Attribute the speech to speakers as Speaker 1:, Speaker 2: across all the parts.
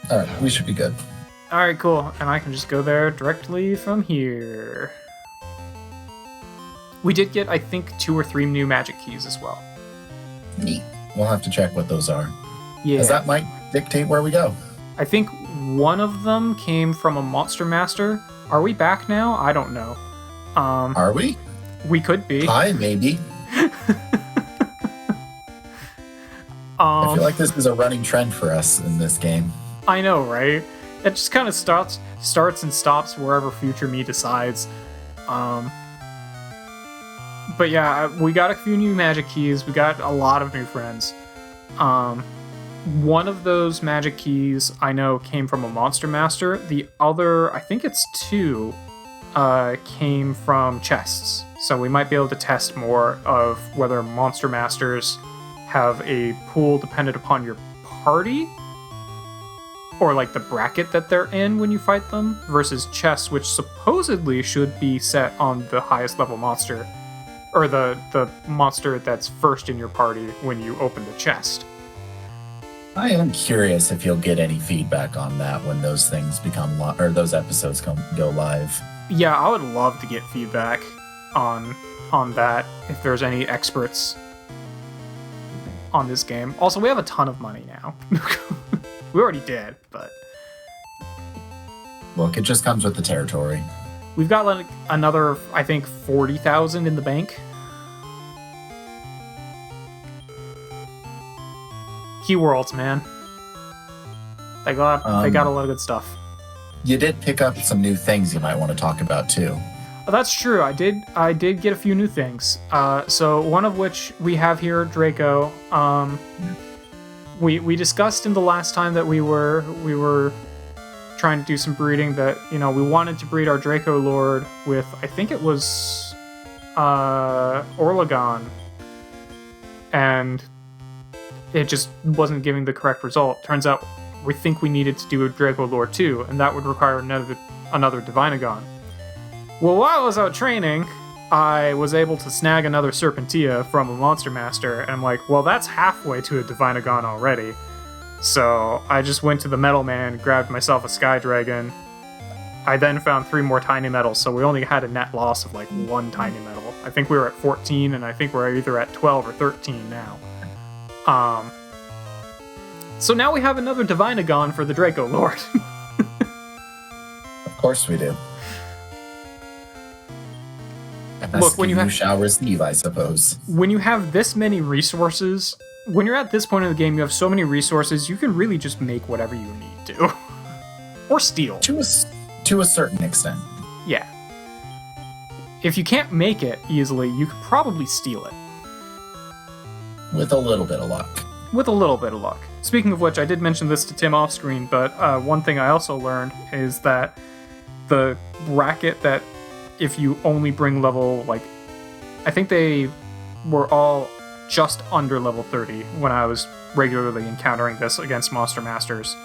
Speaker 1: All right, we should be good.
Speaker 2: Alright, cool. And I can just go there directly from here. We did get, I think, 2 or 3 new magic keys as well.
Speaker 1: Neat. We'll have to check what those are.
Speaker 2: Yeah.
Speaker 1: Because that might dictate where we go.
Speaker 2: I think one of them came from a Monster Master. Are we back now? I don't know.
Speaker 1: Are we?
Speaker 2: We could be.
Speaker 1: Hi, maybe. I feel like this is a running trend for us in this game.
Speaker 2: I know, right? It just kind of starts and stops wherever future me decides. But yeah, we got a few new magic keys. We got a lot of new friends. One of those magic keys I know came from a Monster Master. The other, I think it's 2, came from chests. So we might be able to test more of whether Monster Masters have a pool dependent upon your party, or like the bracket that they're in when you fight them, versus chests, which supposedly should be set on the highest level monster, or the monster that's first in your party when you open the chest.
Speaker 1: I am curious if you'll get any feedback on that when those things become or those episodes go live.
Speaker 2: Yeah, I would love to get feedback on that if there's any experts on this game. Also, we have a ton of money now. We already did, but
Speaker 1: Look, it just comes with the territory.
Speaker 2: we've got like another, I think, 40,000 in the bank. Keyworlds, man. They got a lot of good stuff.
Speaker 1: You did pick up some new things you might want to talk about too.
Speaker 2: Oh, that's true. I did get a few new things. So one of which we have here, Draco. We discussed in the last time that we were trying to do some breeding that, you know, we wanted to breed our Draco Lord with, I think it was Orlegon, and it just wasn't giving the correct result. Turns out we think we needed to do a Draco Lord too, and that would require another Divinagon. Well, while I was out training, I was able to snag another Serpentia from a Monster Master, and I'm like, well, that's halfway to a Divinagon already. So I just went to the Metal Man, grabbed myself a Sky Dragon. I then found 3 more Tiny Metals, so we only had a net loss of like 1 Tiny Metal. I think we were at 14, and I think we're either at 12 or 13 now. So now we have another Divinagon for the Draco Lord.
Speaker 1: Of course we do.
Speaker 2: Look, when you
Speaker 1: shall receive, I suppose.
Speaker 2: When you have this many resources, when you're at this point in the game, you have so many resources, you can really just make whatever you need to. Or steal.
Speaker 1: To a certain extent.
Speaker 2: Yeah. If you can't make it easily, you could probably steal it.
Speaker 1: With a little bit of luck.
Speaker 2: With a little bit of luck. Speaking of which, I did mention this to Tim off screen, but one thing I also learned is that the bracket that if you only bring level, like, I think they were all just under level 30 when I was regularly encountering this against Monster Masters.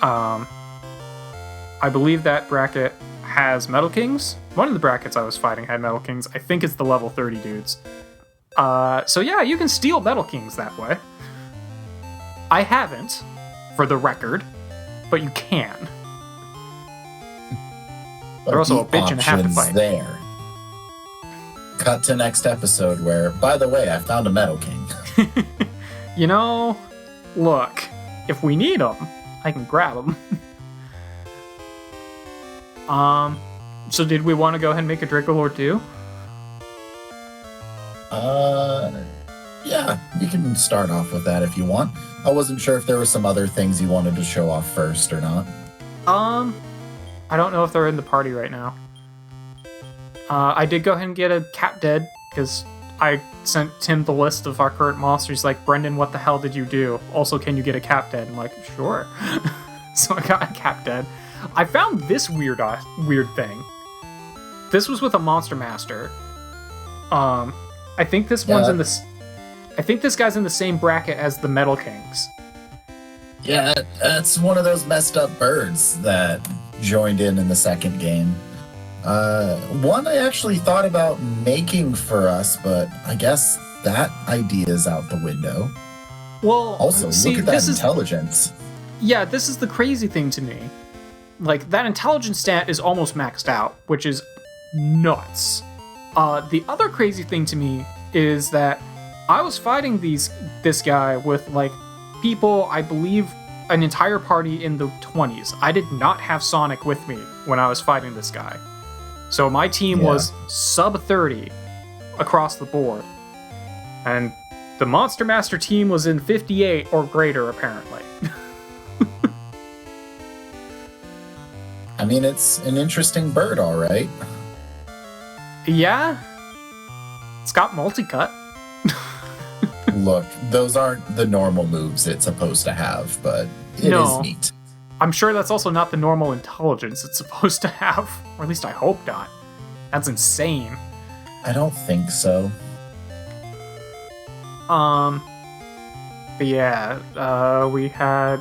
Speaker 2: I believe that bracket has Metal Kings. One of the brackets I was fighting had Metal Kings. I think it's the level 30 dudes. So yeah, you can steal Metal Kings that way. I haven't, for the record, but you can. They're also a bitch and a half to fight.
Speaker 1: There. Cut to next episode where, by the way, I found a Metal King.
Speaker 2: You know, look, if we need them, I can grab them. So did we want to go ahead and make a Draco Lord too?
Speaker 1: Yeah, you can start off with that if you want. I wasn't sure if there were some other things you wanted to show off first or not.
Speaker 2: I don't know if they're in the party right now. I did go ahead and get a Cap Dead, because I sent Tim the list of our current monsters, like, Brendan, what the hell did you do? Also, can you get a Cap Dead? I'm like, sure. So I got a Cap Dead. I found this weird thing. This was with a Monster Master. I think this one's in this. I think this guy's in the same bracket as the Metal Kings.
Speaker 1: Yeah, that's one of those messed up birds that joined in the second game. One I actually thought about making for us, but I guess that idea is out the window.
Speaker 2: Well,
Speaker 1: also,
Speaker 2: see,
Speaker 1: look at that intelligence.
Speaker 2: Yeah, this is the crazy thing to me. Like, that intelligence stat is almost maxed out, which is nuts. The other crazy thing to me is that I was fighting this guy with, like, people, I believe, an entire party in the 20s. I did not have Sonic with me when I was fighting this guy. So my team was sub 30 across the board. And the Monster Master team was in 58 or greater, apparently.
Speaker 1: I mean, it's an interesting bird, all right.
Speaker 2: Yeah. It's got multi-cut.
Speaker 1: Look, those aren't the normal moves it's supposed to have, but it is neat.
Speaker 2: I'm sure that's also not the normal intelligence it's supposed to have. Or at least I hope not. That's insane.
Speaker 1: I don't think so.
Speaker 2: But yeah, we had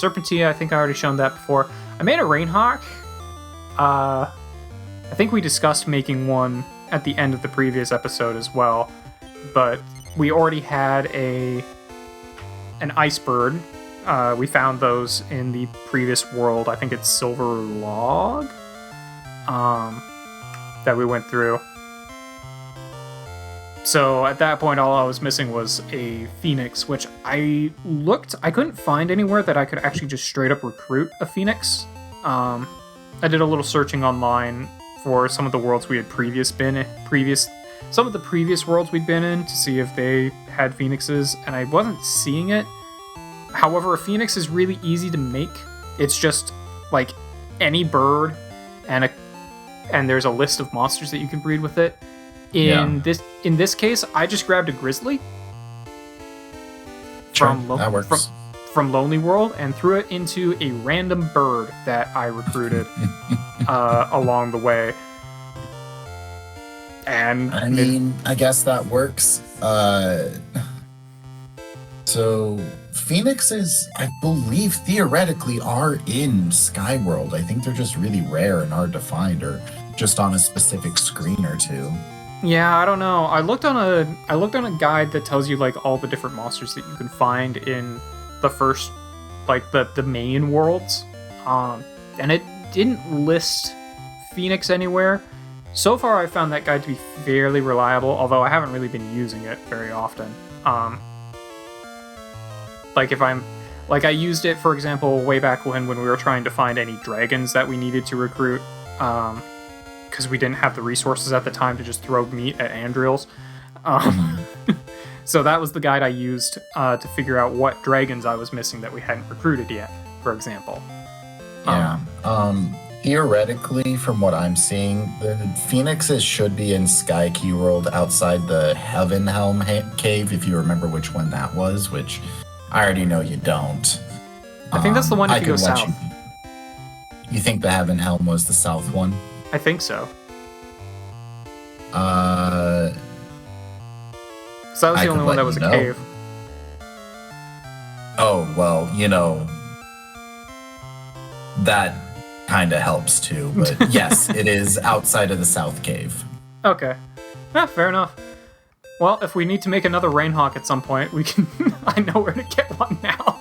Speaker 2: Serpentia. I think I already shown that before. I made a Rainhawk. I think we discussed making one at the end of the previous episode as well, but we already had an ice bird. We found those in the previous world. I think it's Silver Log, that we went through. So at that point, all I was missing was a Phoenix, which I couldn't find anywhere that I could actually just straight up recruit a Phoenix. I did a little searching online for some of the worlds we had some of the previous worlds we'd been in to see if they had Phoenixes, and I wasn't seeing it. However, a Phoenix is really easy to make. It's just like any bird, and there's a list of monsters that you can breed with it. In this case, I just grabbed a grizzly from Lonely World and threw it into a random bird that I recruited along the way. And
Speaker 1: I mean, I guess that works. So Phoenixes, I believe, theoretically are in Skyworld. I think they're just really rare and hard to find, or just on a specific screen or two.
Speaker 2: Yeah, I don't know. I looked on a guide that tells you like all the different monsters that you can find in the first, like the main worlds, and it didn't list Phoenix anywhere. So far, I found that guide to be fairly reliable, although I haven't really been using it very often. I used it, for example, way back when we were trying to find any dragons that we needed to recruit, because we didn't have the resources at the time to just throw meat at Andrils. So that was the guide I used to figure out what dragons I was missing that we hadn't recruited yet, for example.
Speaker 1: Theoretically, from what I'm seeing, the Phoenixes should be in Sky Key World outside the Heaven Helm cave, if you remember which one that was, which I already know you don't.
Speaker 2: I think that's the one if you go south.
Speaker 1: You think the Heaven Helm was the south one?
Speaker 2: I think so.
Speaker 1: So
Speaker 2: that was the only one that was a cave.
Speaker 1: Oh, well, that kind of helps too, but yes, it is outside of the South Cave.
Speaker 2: Okay. Yeah, fair enough. Well, if we need to make another Rainhawk at some point, we can... I know where to get one now.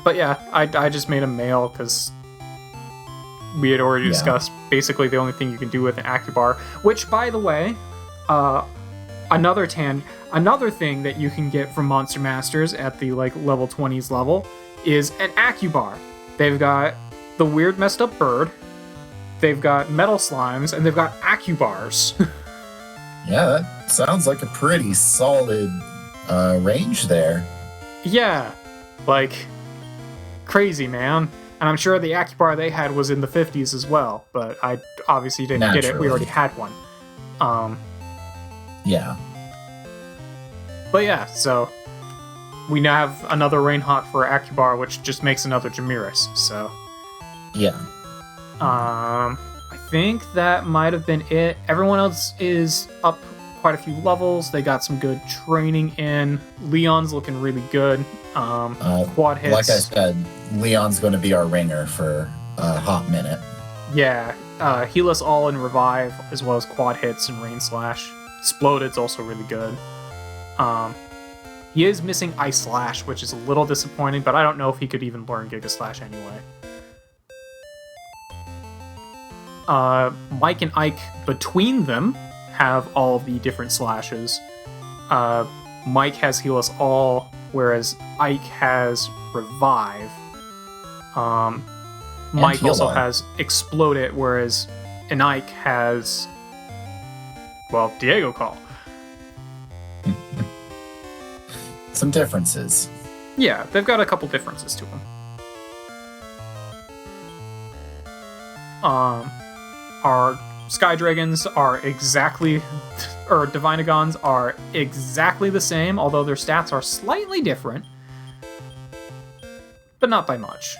Speaker 2: But yeah, I just made a male because we had already discussed basically the only thing you can do with an Acubar, which, by the way, another thing that you can get from Monster Masters at the level 20s level is an Acubar. They've got the weird messed up bird, they've got metal slimes, and they've got Acubars.
Speaker 1: Yeah, that sounds like a pretty solid range there.
Speaker 2: Yeah, crazy, man. And I'm sure the Acubar they had was in the 50s as well, but I obviously didn't get it. We already had one.
Speaker 1: Yeah.
Speaker 2: But yeah, so we now have another Rainhawk for Acubar, which just makes another Jamiris, so...
Speaker 1: Yeah.
Speaker 2: I think that might have been it. Everyone else is up quite a few levels. They got some good training in. Leon's looking really good. Quad hits.
Speaker 1: Like I said, Leon's going to be our ringer for a hot minute.
Speaker 2: Yeah. Heal us all and revive, as well as quad hits and rain slash. Exploded's also really good. He is missing Ice Slash, which is a little disappointing, but I don't know if he could even learn Giga Slash anyway. Mike and Ike, between them, have all the different slashes. Mike has Heal Us All, whereas Ike has Revive. Mike also has Explode It, whereas Ike has, well, Diego Call.
Speaker 1: Some differences.
Speaker 2: Yeah, they've got a couple differences to them. Our Sky Dragons are exactly, or Divinagons are exactly the same, although their stats are slightly different, but not by much.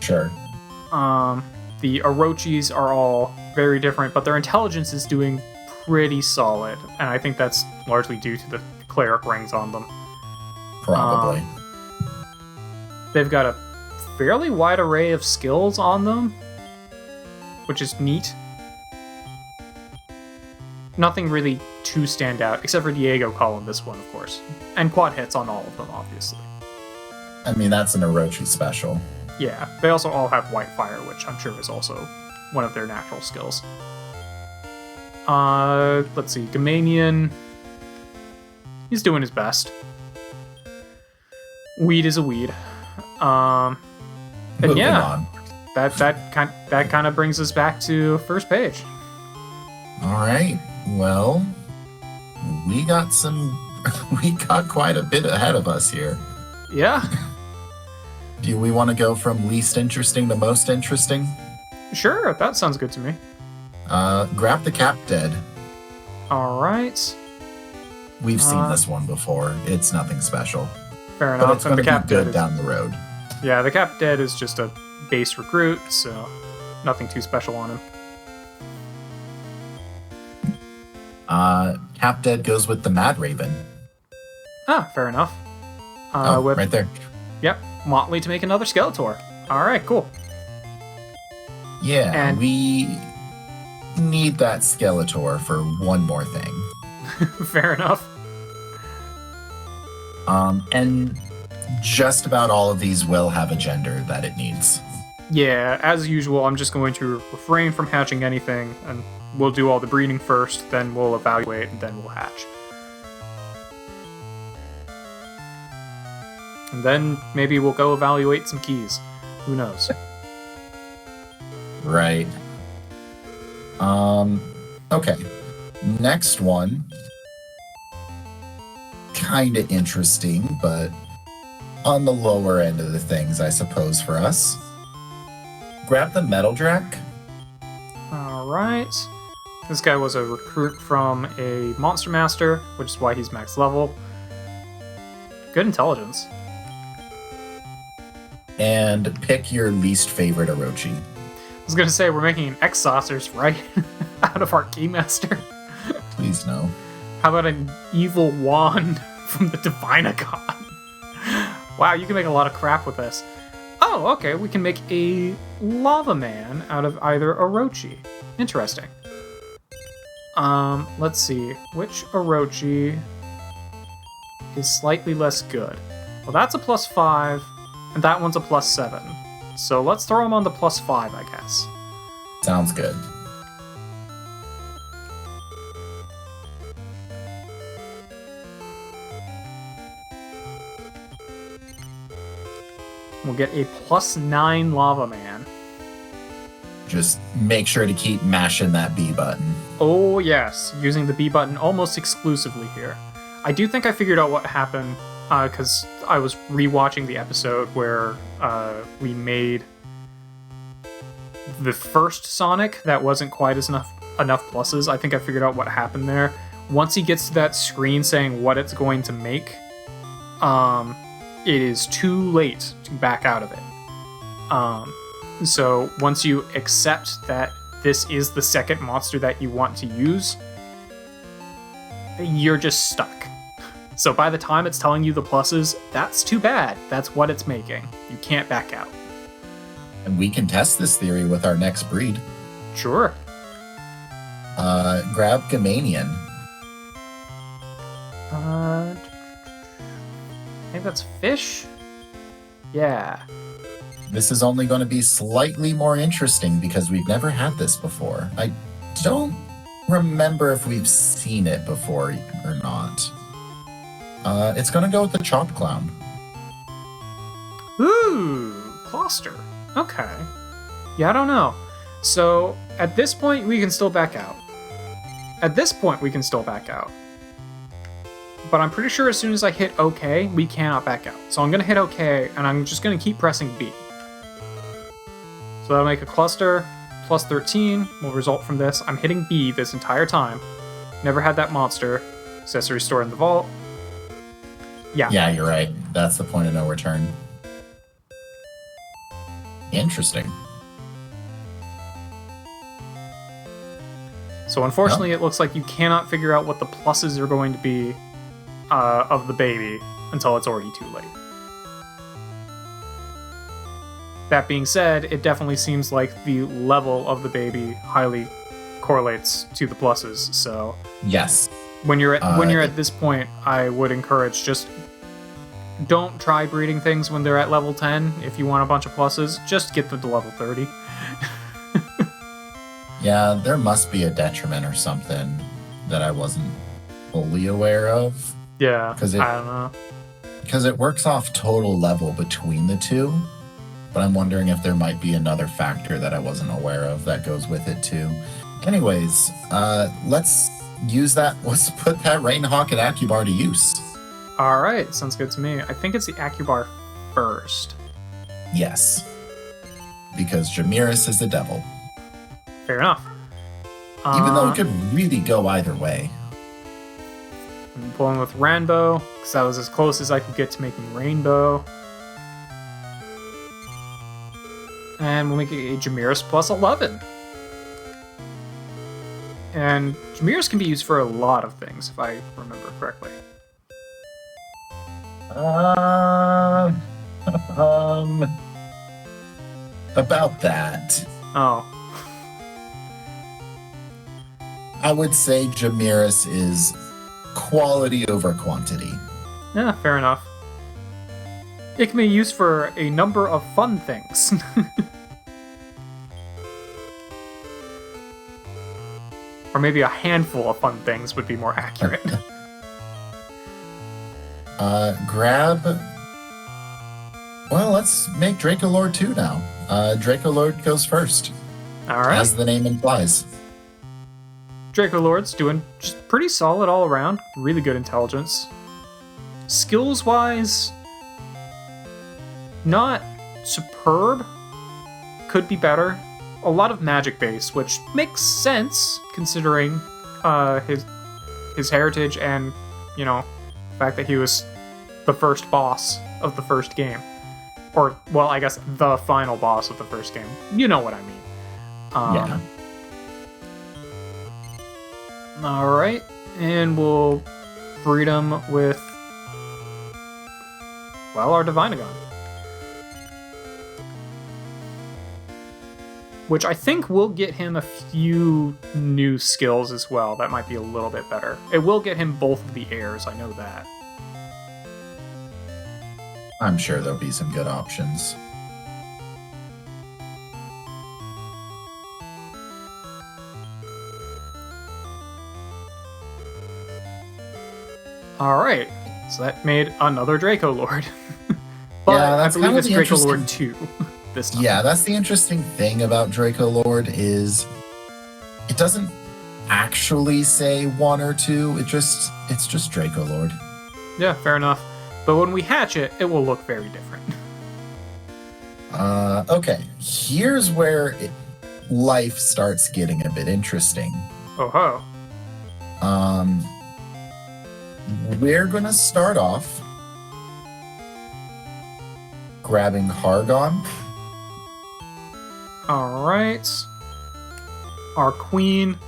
Speaker 1: Sure.
Speaker 2: The Orochis are all very different, but their intelligence is doing pretty solid, and I think that's largely due to the cleric rings on them.
Speaker 1: Probably.
Speaker 2: They've got a fairly wide array of skills on them, which is neat. Nothing really too stand out, except for Diego Call in this one, of course. And quad hits on all of them, obviously.
Speaker 1: I mean, that's an Orochi special.
Speaker 2: Yeah, they also all have White Fire, which I'm sure is also one of their natural skills. Let's see, Gamanian. He's doing his best. Weed is a weed. And
Speaker 1: Moving
Speaker 2: yeah,
Speaker 1: on.
Speaker 2: that kind of brings us back to first page.
Speaker 1: All right. Well, we got quite a bit ahead of us here.
Speaker 2: Yeah.
Speaker 1: Do we want to go from least interesting to most interesting?
Speaker 2: Sure, that sounds good to me.
Speaker 1: Grab the Cap Dead.
Speaker 2: All right.
Speaker 1: We've seen this one before. It's nothing special.
Speaker 2: Fair enough.
Speaker 1: But it's going to be good
Speaker 2: is,
Speaker 1: down the road.
Speaker 2: Yeah, the Cap Dead is just a base recruit, so nothing too special on him.
Speaker 1: Cap Dead goes with the Mad Raven.
Speaker 2: Ah, fair enough.
Speaker 1: Right there.
Speaker 2: Yep, Motley to make another Skeletor. All right, cool.
Speaker 1: Yeah,
Speaker 2: and
Speaker 1: we need that Skeletor for one more thing.
Speaker 2: fair enough.
Speaker 1: And just about all of these will have a gender that it needs.
Speaker 2: Yeah, as usual, I'm just going to refrain from hatching anything, and we'll do all the breeding first, then we'll evaluate, and then we'll hatch. And then maybe we'll go evaluate some keys. Who knows?
Speaker 1: Right. Okay. Next one. Kinda interesting, but on the lower end of the things, I suppose, for us. Grab the Metal Drac.
Speaker 2: Alright. This guy was a recruit from a Monster Master, which is why he's max level. Good intelligence.
Speaker 1: And pick your least favorite Orochi.
Speaker 2: I was gonna say, we're making an X-Saucers, right? Out of our Keymaster.
Speaker 1: Please no.
Speaker 2: How about an evil wand from the Divinagon? Wow, you can make a lot of crap with this. Oh, okay, we can make a Lava Man out of either Orochi. Interesting. Let's see. Which Orochi is slightly less good? Well, that's a +5, and that one's a +7. So let's throw him on the +5, I guess.
Speaker 1: Sounds good.
Speaker 2: We'll get a +9 Lava Man.
Speaker 1: Just make sure to keep mashing that B button.
Speaker 2: Oh yes, using the B button almost exclusively here. I do think I figured out what happened, because I was rewatching the episode where we made the first Sonic that wasn't quite as enough pluses. I think I figured out what happened there. Once he gets to that screen saying what it's going to make, it is too late to back out of it. So once you accept that this is the second monster that you want to use, you're just stuck. So by the time it's telling you the pluses, that's too bad. That's what it's making. You can't back out.
Speaker 1: And we can test this theory with our next breed.
Speaker 2: Sure.
Speaker 1: Grab Gamanian.
Speaker 2: think that's fish? Yeah.
Speaker 1: This is only going to be slightly more interesting because we've never had this before. I don't remember if we've seen it before or not. It's going to go with the chopped clown.
Speaker 2: Ooh, cluster. Okay. Yeah, I don't know. So, at this point, we can still back out. But I'm pretty sure as soon as I hit OK, we cannot back out. So I'm going to hit OK, and I'm just going to keep pressing B. So that'll make a cluster. Plus 13 will result from this. I'm hitting B this entire time. Never had that monster. Accessory stored in the vault. Yeah.
Speaker 1: Yeah, you're right. That's the point of no return. Interesting.
Speaker 2: So unfortunately, it looks like you cannot figure out what the pluses are going to be of the baby until it's already too late. That being said, it definitely seems like the level of the baby highly correlates to the pluses. So
Speaker 1: yes,
Speaker 2: when you're at this point, I would encourage just don't try breeding things when they're at level 10. If you want a bunch of pluses, just get them to level 30.
Speaker 1: Yeah, there must be a detriment or something that I wasn't fully aware of.
Speaker 2: Yeah, I don't know.
Speaker 1: Because it works off total level between the two, but I'm wondering if there might be another factor that I wasn't aware of that goes with it too. Anyways, let's use that. Let's put that Rainhawk and Acubar to use.
Speaker 2: All right, sounds good to me. I think it's the Acubar first.
Speaker 1: Yes, because Jamirus is the devil.
Speaker 2: Fair enough.
Speaker 1: Even though it could really go either way.
Speaker 2: I'm pulling with Ranbo, because that was as close as I could get to making Rainbow. And we'll make it a Jamirus plus 11. And Jamirus can be used for a lot of things, if I remember correctly.
Speaker 1: About that.
Speaker 2: Oh.
Speaker 1: I would say Jamirus is quality over quantity.
Speaker 2: Yeah, fair enough. It can be used for a number of fun things. Or maybe a handful of fun things would be more accurate.
Speaker 1: Grab... Well, let's make Draco Lord 2 now. Draco Lord goes first.
Speaker 2: Alright.
Speaker 1: As the name implies.
Speaker 2: Draco Lord's doing just pretty solid all around. Really good intelligence. Skills-wise, not superb. Could be better. A lot of magic base, which makes sense considering his heritage and, you know, the fact that he was the first boss of the first game. Or, well, I guess the final boss of the first game. You know what I mean.
Speaker 1: Yeah.
Speaker 2: Alright, and we'll breed him with, well, our Divinagon. Which I think will get him a few new skills as well. That might be a little bit better. It will get him both of the airs, I know that.
Speaker 1: I'm sure there'll be some good options.
Speaker 2: Alright, so that made another Draco Lord. But
Speaker 1: yeah,
Speaker 2: I believe it's Draco Lord 2 this time.
Speaker 1: Yeah, that's the interesting thing about Draco Lord is it doesn't actually say 1 or 2, it's just Draco Lord.
Speaker 2: Yeah, fair enough. But when we hatch it, it will look very different.
Speaker 1: Okay, here's where life starts getting a bit interesting.
Speaker 2: Oh ho.
Speaker 1: We're gonna start off grabbing Hargon.
Speaker 2: Alright. Our queen.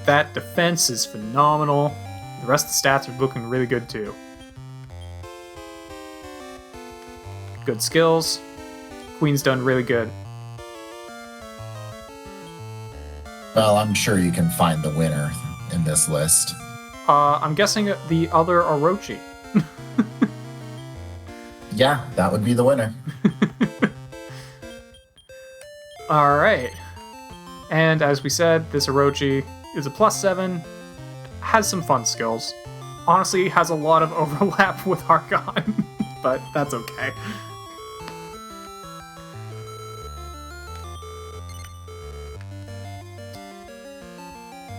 Speaker 2: That defense is phenomenal. The rest of the stats are looking really good too. Good skills. Queen's done really good.
Speaker 1: Well, I'm sure you can find the winner in this list.
Speaker 2: I'm guessing the other Orochi.
Speaker 1: Yeah, that would be the winner.
Speaker 2: All right. And as we said, this Orochi is a +7, has some fun skills. Honestly, has a lot of overlap with Argon, but that's okay.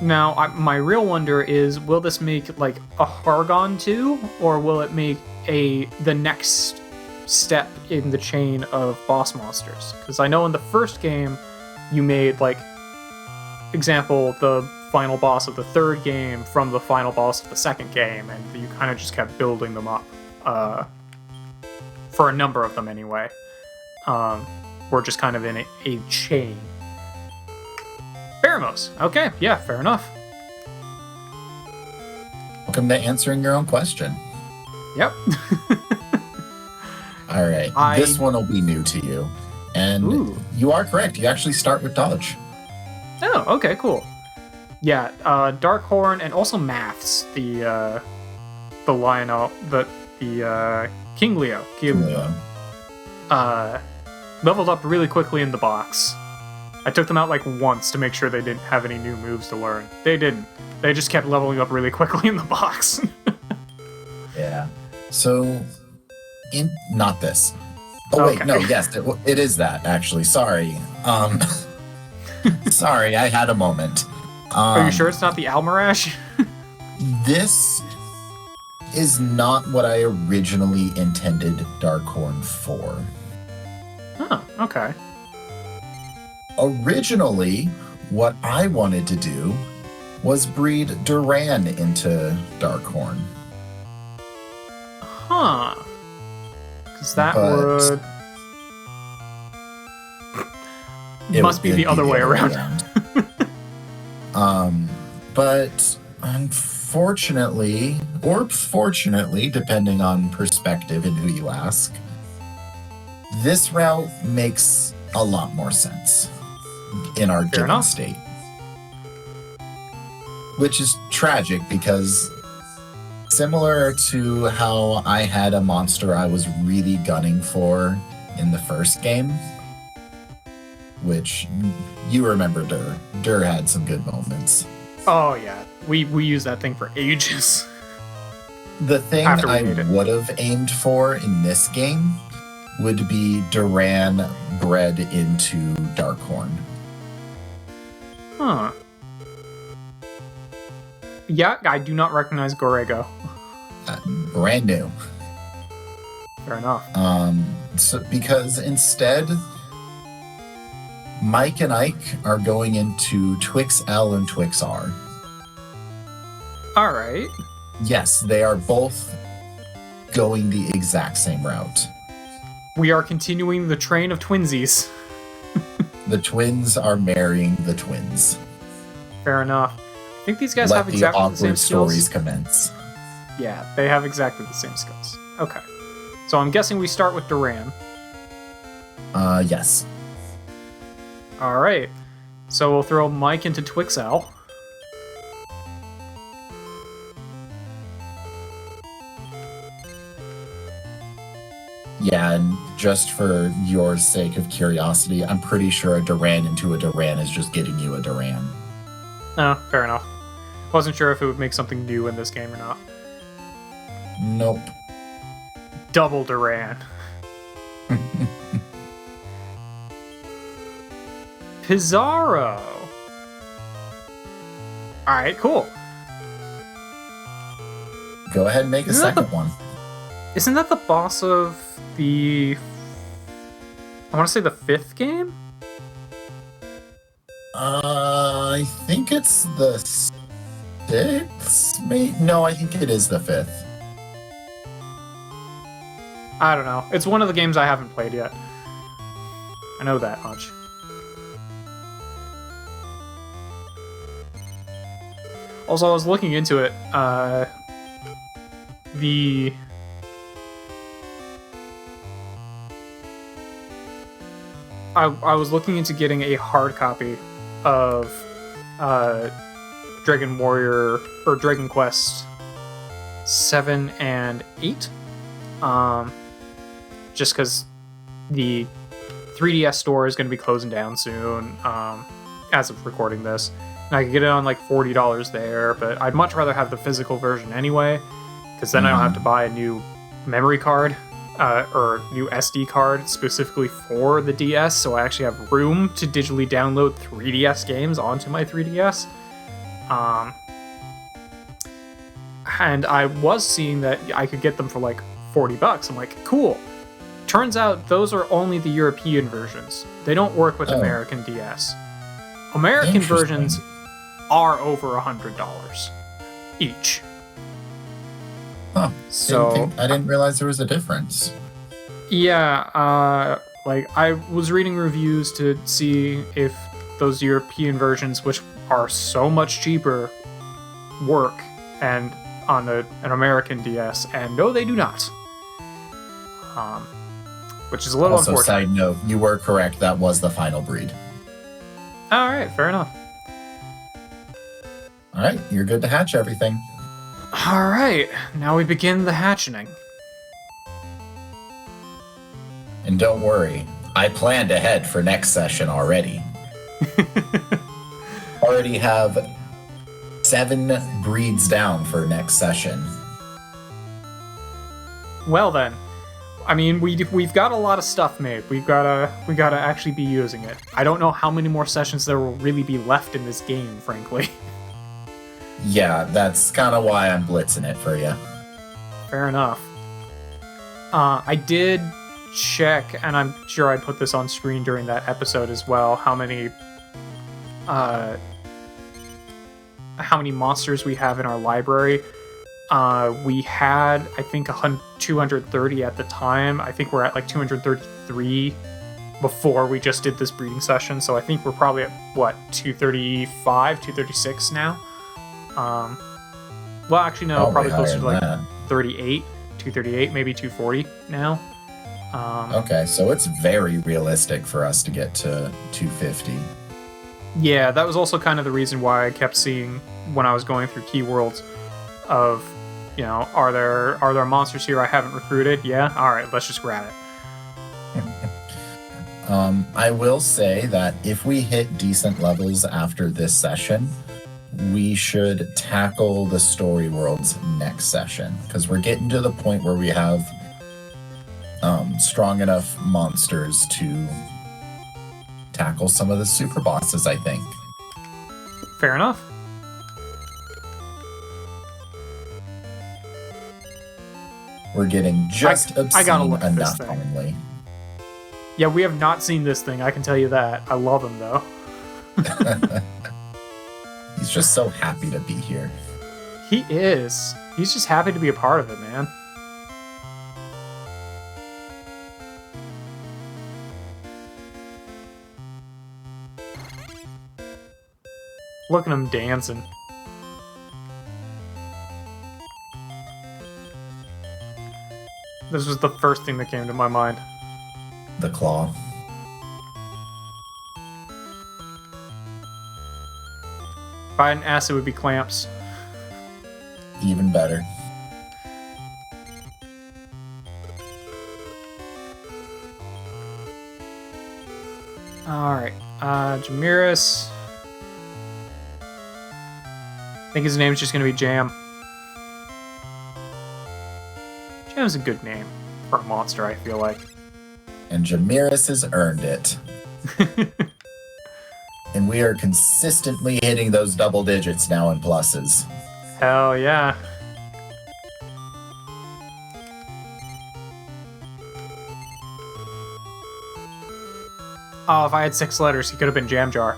Speaker 2: Now, my real wonder is, will this make like a Hargon 2, or will it make the next step in the chain of boss monsters? Because I know in the first game, you made like, example, the final boss of the third game from the final boss of the second game, and you kind of just kept building them up. For a number of them anyway. We're just kind of in a chain. Baramos. Okay, yeah, fair enough.
Speaker 1: Welcome to answering your own question.
Speaker 2: Yep.
Speaker 1: All right, this one will be new to you. And you are correct. You actually start with dodge.
Speaker 2: Oh, okay, cool. Yeah, Darkhorn and also Maths, the Lionel, the King Leo. Leveled up really quickly in the box. I took them out like once to make sure they didn't have any new moves to learn. They didn't. They just kept leveling up really quickly in the box.
Speaker 1: Yeah. So, not this. Oh wait, no, yes, it is that actually. Sorry. Sorry, I had a moment.
Speaker 2: Are you sure it's not the Almarash?
Speaker 1: This is not what I originally intended Darkhorn for.
Speaker 2: Oh, okay.
Speaker 1: Originally, what I wanted to do was breed Duran into Darkhorn.
Speaker 2: Huh. Because that would... It must be the other way around.
Speaker 1: But unfortunately, or fortunately, depending on perspective and who you ask, this route makes a lot more sense in our given state. Which is tragic because similar to how I had a monster I was really gunning for in the first game, which you remember Dur. Dur had some good moments.
Speaker 2: Oh yeah, we used that thing for ages.
Speaker 1: The thing I would have aimed for in this game would be Duran bred into Darkhorn.
Speaker 2: Huh. Yeah, I do not recognize Gorego.
Speaker 1: Brand new.
Speaker 2: Fair enough.
Speaker 1: So because instead, Mike and Ike are going into Twix L and Twix R.
Speaker 2: All right.
Speaker 1: Yes, they are both going the exact same route.
Speaker 2: We are continuing the train of twinsies.
Speaker 1: The twins are marrying the twins.
Speaker 2: Fair enough. I think these guys have exactly the same skills.
Speaker 1: Stories commence.
Speaker 2: Yeah, they have exactly the same skills. Okay. So I'm guessing we start with Duran.
Speaker 1: Yes.
Speaker 2: All right. So we'll throw Mike into Twixel.
Speaker 1: Yeah, and just for your sake of curiosity, I'm pretty sure a Duran into a Duran is just getting you a Duran.
Speaker 2: Oh, fair enough. Wasn't sure if it would make something new in this game or not.
Speaker 1: Nope.
Speaker 2: Double Duran. Pizarro. Alright, cool.
Speaker 1: Go ahead and make a second one.
Speaker 2: Isn't that the boss of the... I want to say the 5th game?
Speaker 1: I think it's the 6th? No, I think it is the 5th.
Speaker 2: I don't know. It's one of the games I haven't played yet. I know that much. Also, I was looking into it. I was looking into getting a hard copy of Dragon Warrior or Dragon Quest 7 and 8. just because the 3DS store is going to be closing down soon, as of recording this. And I could get it on like $40 there, but I'd much rather have the physical version anyway, because then I don't have to buy a new memory card or new SD card specifically for the DS, so I actually have room to digitally download 3DS games onto my 3DS. And I was seeing that I could get them for like $40. I'm like, cool. Turns out those are only the European versions. They don't work with American DS. American versions are over $100 each.
Speaker 1: Huh.
Speaker 2: So
Speaker 1: I didn't realize there was a difference.
Speaker 2: Yeah, like I was reading reviews to see if those European versions, which are so much cheaper, work and on an American DS, and no, they do not. Which is a little unfortunate.
Speaker 1: Side note, you were correct. That was the final breed.
Speaker 2: All right, fair enough.
Speaker 1: All right, you're good to hatch everything.
Speaker 2: All right, now we begin the hatching.
Speaker 1: And don't worry, I planned ahead for next session already. Already have 7 breeds down for next session.
Speaker 2: Well then, I mean, we've got a lot of stuff made. We gotta actually be using it. I don't know how many more sessions there will really be left in this game, frankly.
Speaker 1: Yeah, that's kind of why I'm blitzing it for you.
Speaker 2: Fair enough. I did check, and I'm sure I put this on screen during that episode as well, how many monsters we have in our library. We had, I think, 230 at the time. I think we're at like 233 before we just did this breeding session, so I think we're probably at, what, 235, 236 now? Well, actually, no, probably closer to like 238, maybe 240 now.
Speaker 1: Okay, so it's very realistic for us to get to 250.
Speaker 2: Yeah, that was also kind of the reason why I kept seeing when I was going through keywords of, you know, are there monsters here I haven't recruited? Yeah? Alright, let's just grab it.
Speaker 1: I will say that if we hit decent levels after this session, we should tackle the story worlds next session, because we're getting to the point where we have strong enough monsters to tackle some of the super bosses, I think.
Speaker 2: Fair enough.
Speaker 1: We're getting just
Speaker 2: I gotta
Speaker 1: obscene
Speaker 2: look at this
Speaker 1: enough
Speaker 2: thing.
Speaker 1: only.
Speaker 2: Yeah, we have not seen this thing, I can tell you that. I love him, though.
Speaker 1: He's just so happy to be here.
Speaker 2: He is. He's just happy to be a part of it, man. Look at him dancing. This was the first thing that came to my mind.
Speaker 1: The claw.
Speaker 2: If I hadn't asked, it would be clamps.
Speaker 1: Even better.
Speaker 2: Alright, Jamiris. I think his name's just gonna be Jam. Jam's a good name for a monster, I feel like.
Speaker 1: And Jamiris has earned it. And we are consistently hitting those double digits now in pluses.
Speaker 2: Hell yeah. Oh, if I had 6 letters, he could have been Jam Jar.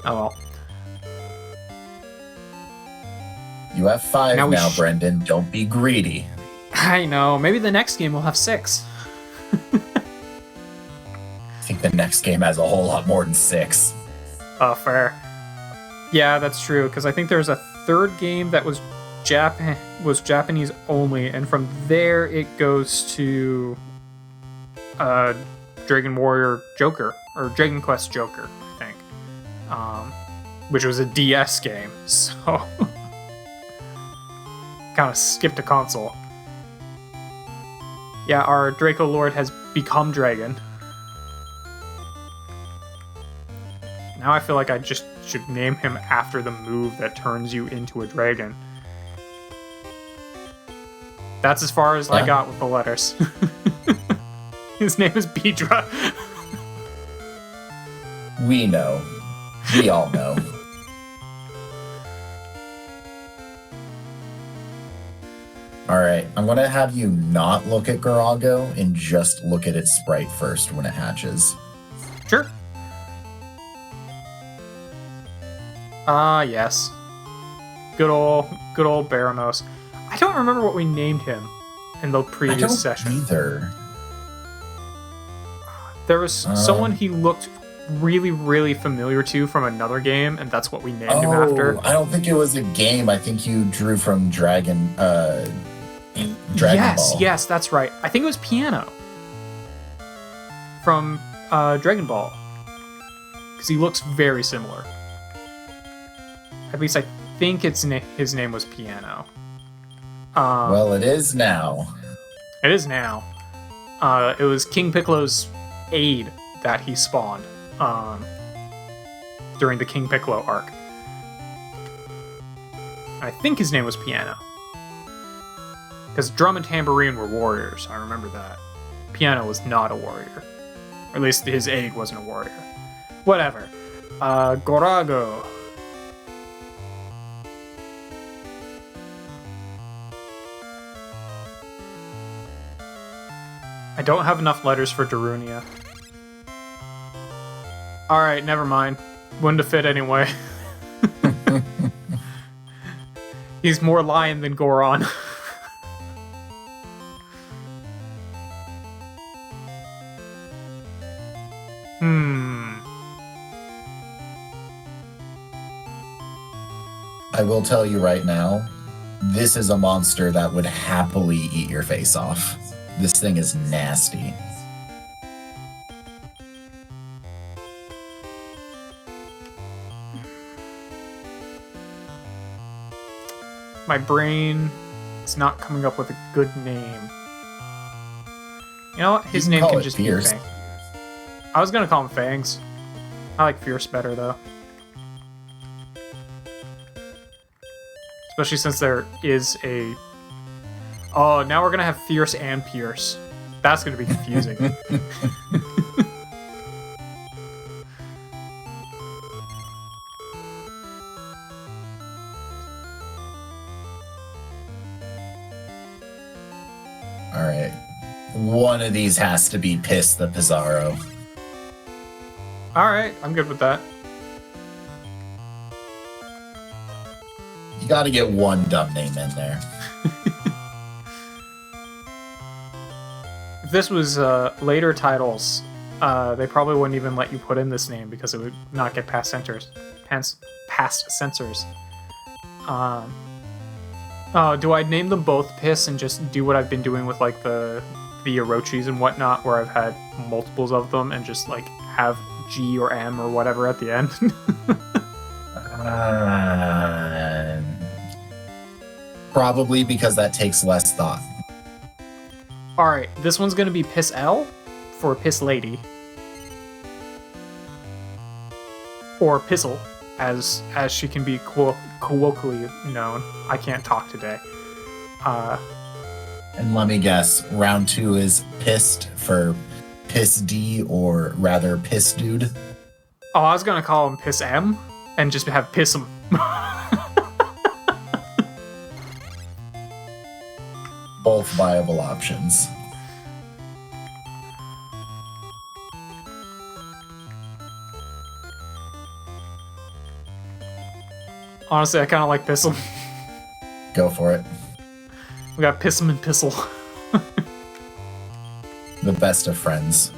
Speaker 2: Oh well.
Speaker 1: You have 5
Speaker 2: Now
Speaker 1: now,
Speaker 2: we
Speaker 1: Brendan. Don't be greedy.
Speaker 2: I know. Maybe the next game will have 6.
Speaker 1: I think the next game has a whole lot more than 6.
Speaker 2: Oh, fair. Yeah, that's true, because I think there was a 3rd game that was Japanese only, and from there it goes to Dragon Warrior Joker, or Dragon Quest Joker, I think, which was a DS game, so kind of skipped a console. Yeah, our Draco Lord has become dragon. Now I feel like I just should name him after the move that turns you into a dragon. That's as far as I got with the letters. His name is Beedra.
Speaker 1: We know. We all know. Alright, I'm gonna have you not look at Garago and just look at its sprite first when it hatches.
Speaker 2: Sure. Yes. Good old Baramos. I don't remember what we named him in the previous session.
Speaker 1: Either.
Speaker 2: There was someone he looked really, really familiar to from another game, and that's what we named him after.
Speaker 1: I don't think it was a game. I think you drew from Dragon Ball.
Speaker 2: Yes, that's right. I think it was Piano from Dragon Ball, because he looks very similar. At least I think his name was Piano.
Speaker 1: Well, it is now.
Speaker 2: It is now. It was King Piccolo's aide that he spawned during the King Piccolo arc. I think his name was Piano. Because Drum and Tambourine were warriors, I remember that. Piano was not a warrior. Or at least his aide wasn't a warrior. Whatever. Gorago. I don't have enough letters for Darunia. Alright, never mind. Wouldn't have fit anyway. He's more lion than Goron.
Speaker 1: I will tell you right now, this is a monster that would happily eat your face off. This thing is nasty.
Speaker 2: My brain is not coming up with a good name. You know what? His name can just be Fang. I was gonna call him Fangs. I like Fierce better though. Especially since there is a... Oh, now we're gonna have Fierce and Pierce. That's gonna be confusing.
Speaker 1: Alright. One of these has to be Piss the Pizarro.
Speaker 2: Alright, I'm good with that.
Speaker 1: You gotta get one dumb name in there.
Speaker 2: If this was later titles, they probably wouldn't even let you put in this name because it would not get past censors. Past censors. Do I name them both Piss and just do what I've been doing with like the Orochis and whatnot, where I've had multiples of them and just like have G or M or whatever at the end?
Speaker 1: Probably because that takes less thought.
Speaker 2: Alright, this one's gonna be Piss L for Piss Lady. Or Pissel, as she can be colloquially known. I can't talk today.
Speaker 1: And let me guess, round 2 is Pissed for Piss D, or rather Piss Dude.
Speaker 2: Oh, I was gonna call him Piss M and just have Piss him.
Speaker 1: Both viable options.
Speaker 2: Honestly, I kind of like Pissel.
Speaker 1: Go for it.
Speaker 2: We got Pissum and Pissel.
Speaker 1: The best of friends.